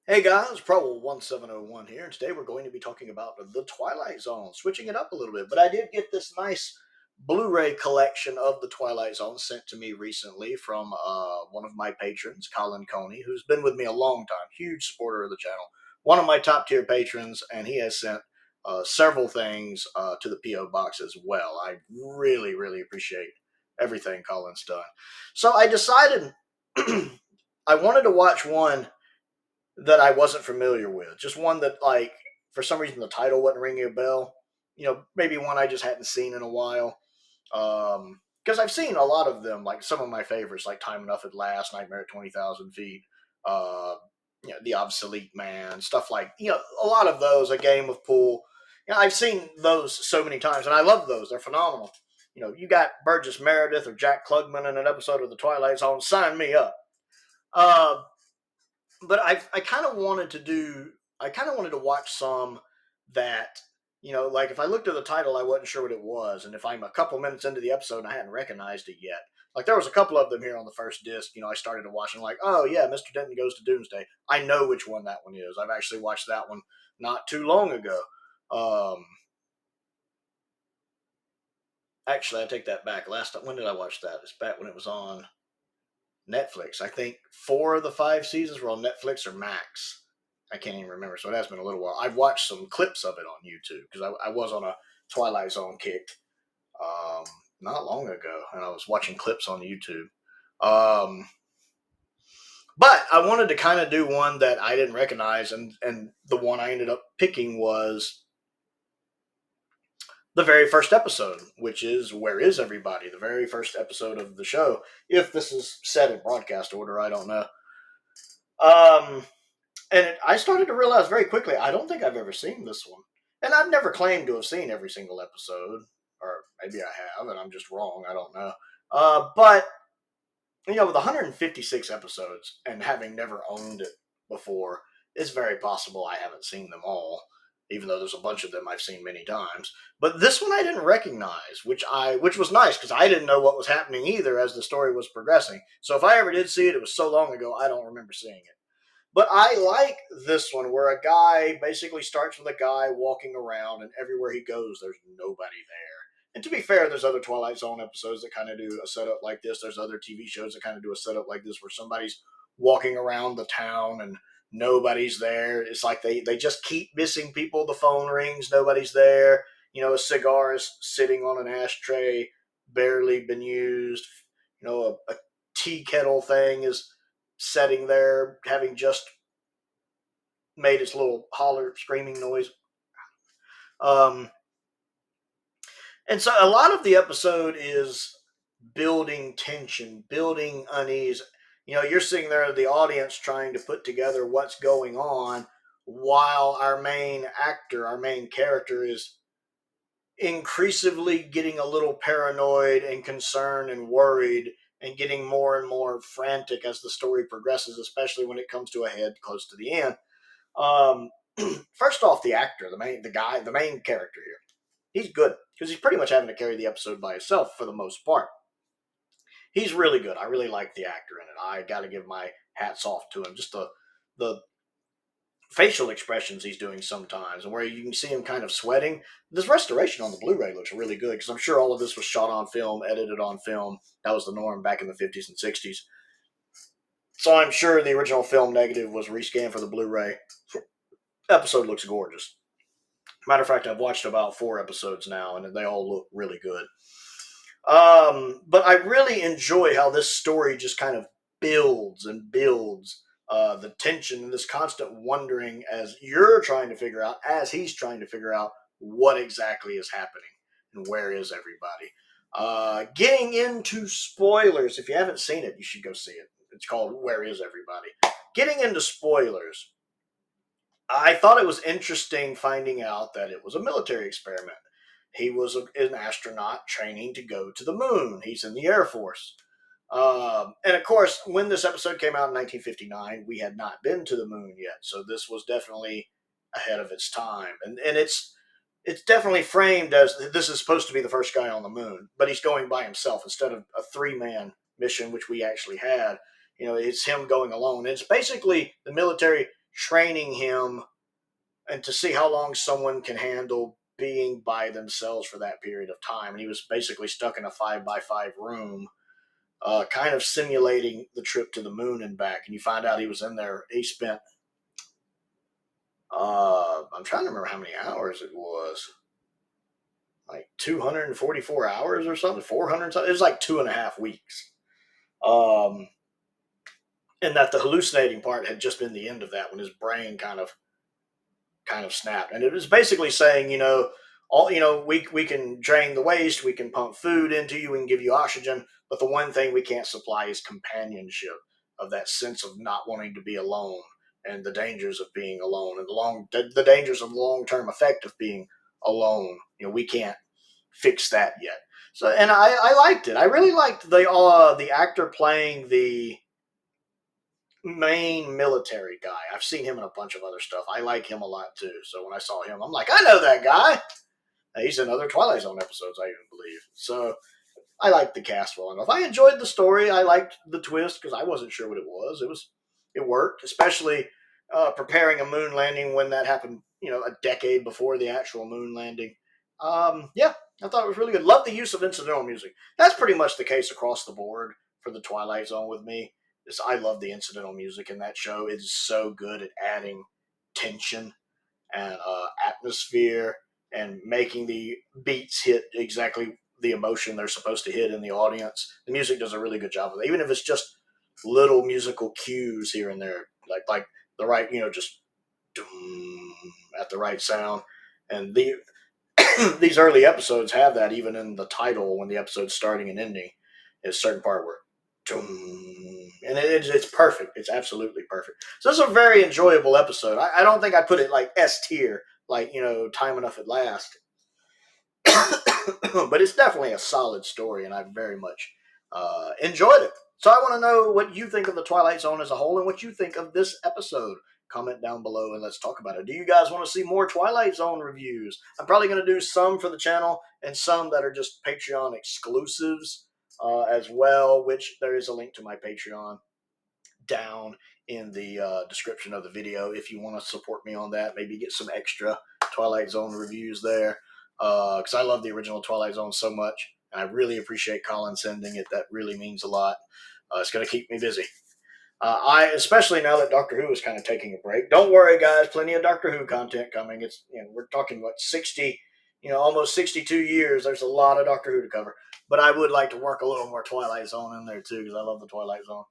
Hey guys, Prowl 1701 here, and today we're going to be talking about the Twilight Zone, switching it up a little bit. But I did get this nice Blu-ray collection of the Twilight Zone sent to me recently from one of my patrons, Colin Coney, who's been with me a long time, huge supporter of the channel, one of my top tier patrons, and he has sent several things to the P.O. box as well. I really, really appreciate everything Colin's done. So I decided I wanted to watch one that I wasn't familiar with. Just one that, like, for some reason the title wasn't ringing a bell. Maybe one I just hadn't seen in a while. Because I've seen a lot of them, like some of my favorites, like Time Enough at Last, Nightmare at 20,000 Feet, The Obsolete Man, stuff like, a lot of those, A Game of Pool. I've seen those so many times, and I love those. They're phenomenal. You got Burgess Meredith or Jack Klugman in an episode of The Twilight Zone, sign me up. But I kind of wanted to watch some that, like if I looked at the title, I wasn't sure what it was. And if I'm a couple minutes into the episode and I hadn't recognized it yet, like there was a couple of them here on the first disc, I started to watch and like, oh yeah, Mr. Denton Goes to Doomsday. I know which one that one is. I've actually watched that one not too long ago. Actually, I take that back. When did I watch that? It's back when it was on Netflix. I think 4 of the 5 seasons were on Netflix or Max. I can't even remember, so it has been a little while. I've watched some clips of it on YouTube because I was on a Twilight Zone kick not long ago, and I was watching clips on YouTube. But I wanted to kind of do one that I didn't recognize, and the one I ended up picking was the very first episode, which is Where Is Everybody? The very first episode of the show. If this is set in broadcast order, I don't know. I started to realize very quickly, I don't think I've ever seen this one. And I've never claimed to have seen every single episode. Or maybe I have, and I'm just wrong. I don't know. But, with 156 episodes and having never owned it before, it's very possible I haven't seen them all, even though there's a bunch of them I've seen many times. But this one I didn't recognize, which was nice because I didn't know what was happening either as the story was progressing. So if I ever did see it, it was so long ago I don't remember seeing it. But I like this one where a guy basically starts with a guy walking around, and everywhere he goes, there's nobody there. And to be fair, there's other Twilight Zone episodes that kind of do a setup like this. There's other TV shows that kind of do a setup like this where somebody's walking around the town and nobody's there. It's like they just keep missing people. The phone rings, nobody's there. A cigar is sitting on an ashtray, barely been used. A tea kettle thing is setting there, having just made its little holler, screaming noise. And so a lot of the episode is building tension, building unease. You're sitting there, the audience, trying to put together what's going on while our main actor, our main character, is increasingly getting a little paranoid and concerned and worried and getting more and more frantic as the story progresses, especially when it comes to a head close to the end. First off, the actor, the main character here, he's good because he's pretty much having to carry the episode by himself for the most part. He's really good. I really like the actor in it. I got to give my hats off to him. Just the facial expressions he's doing sometimes, and where you can see him kind of sweating. This restoration on the Blu-ray looks really good because I'm sure all of this was shot on film, edited on film. That was the norm back in the 50s and 60s. So I'm sure the original film negative was rescanned for the Blu-ray. Episode looks gorgeous. Matter of fact, I've watched about 4 episodes now, and they all look really good. But I really enjoy how this story just kind of builds and builds. The tension and this constant wondering as you're trying to figure out, as he's trying to figure out what exactly is happening and where is everybody. Getting into spoilers. If you haven't seen it, you should go see it. It's called Where Is Everybody? Getting into spoilers. I thought it was interesting finding out that it was a military experiment. He was an astronaut training to go to the moon. He's in the Air Force. And of course, when this episode came out in 1959, we had not been to the moon yet. So this was definitely ahead of its time. And it's definitely framed as this is supposed to be the first guy on the moon, but he's going by himself instead of a 3-man mission, which we actually had. It's him going alone. It's basically the military training him and to see how long someone can handle being by themselves for that period of time. And he was basically stuck in a 5x5 room, kind of simulating the trip to the moon and back. And you find out he was in there. He spent, I'm trying to remember how many hours it was. Like 244 hours or something, 400. It was like 2.5 weeks. And that the hallucinating part had just been the end of that when his brain kind of snapped. And it was basically saying, we can drain the waste, we can pump food into you, we can give you oxygen, but the one thing we can't supply is companionship, of that sense of not wanting to be alone and the dangers of being alone and the dangers of the long-term effect of being alone. We can't fix that yet. So, and I liked it. I really liked the actor playing the main military guy. I've seen him in a bunch of other stuff. I like him a lot too. So when I saw him, I'm like, I know that guy. He's in other Twilight Zone episodes, I even believe. So I liked the cast well enough. I enjoyed the story. I liked the twist because I wasn't sure what it was. It worked, especially preparing a moon landing when that happened. A decade before the actual moon landing. Yeah, I thought it was really good. Love the use of incidental music. That's pretty much the case across the board for the Twilight Zone with me. I love the incidental music in that show. It is so good at adding tension and atmosphere and making the beats hit exactly the emotion they're supposed to hit in the audience. The music does a really good job of it, even if it's just little musical cues here and there, like the right, just doom at the right sound. And these early episodes have that even in the title when the episode's starting and ending. There's a certain part where and it's perfect. It's absolutely perfect. So it's a very enjoyable episode. I don't think I put it like S tier, like time enough at last, but it's definitely a solid story, and I very much enjoyed it. So I want to know what you think of the Twilight Zone as a whole, and what you think of this episode. Comment down below and let's talk about it. Do you guys want to see more Twilight Zone reviews? I'm probably going to do some for the channel and some that are just Patreon exclusives as well, which there is a link to my Patreon down in the description of the video if you want to support me on that. Maybe get some extra Twilight Zone reviews there because I love the original Twilight Zone so much. And I really appreciate Colin sending it. That really means a lot. It's going to keep me busy. Especially now that Doctor Who is kind of taking a break. Don't worry, guys. Plenty of Doctor Who content coming. It's we're talking what 60, almost 62 years. There's a lot of Doctor Who to cover. But I would like to work a little more Twilight Zone in there too because I love the Twilight Zone.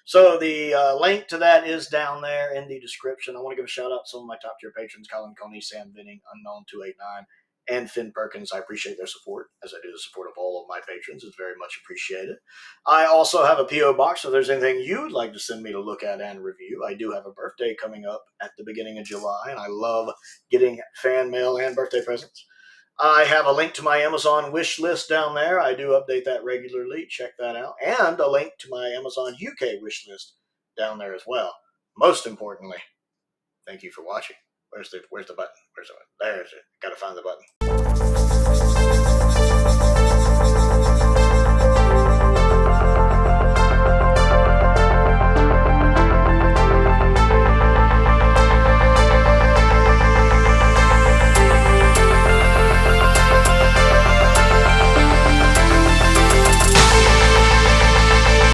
So the link to that is down there in the description. I want to give a shout out to some of my top tier patrons: Colin Coney, Sam Venning, Unknown289, and Finn Perkins. I appreciate their support, as I do the support of all of my patrons. It's very much appreciated. I also have a P.O. box, so if there's anything you'd like to send me to look at and review. I do have a birthday coming up at the beginning of July, and I love getting fan mail and birthday presents. I have a link to my Amazon wish list down there. I do update that regularly. Check that out. And a link to my Amazon UK wish list down there as well. Most importantly, thank you for watching. Where's the button? There's it. Got to find the button.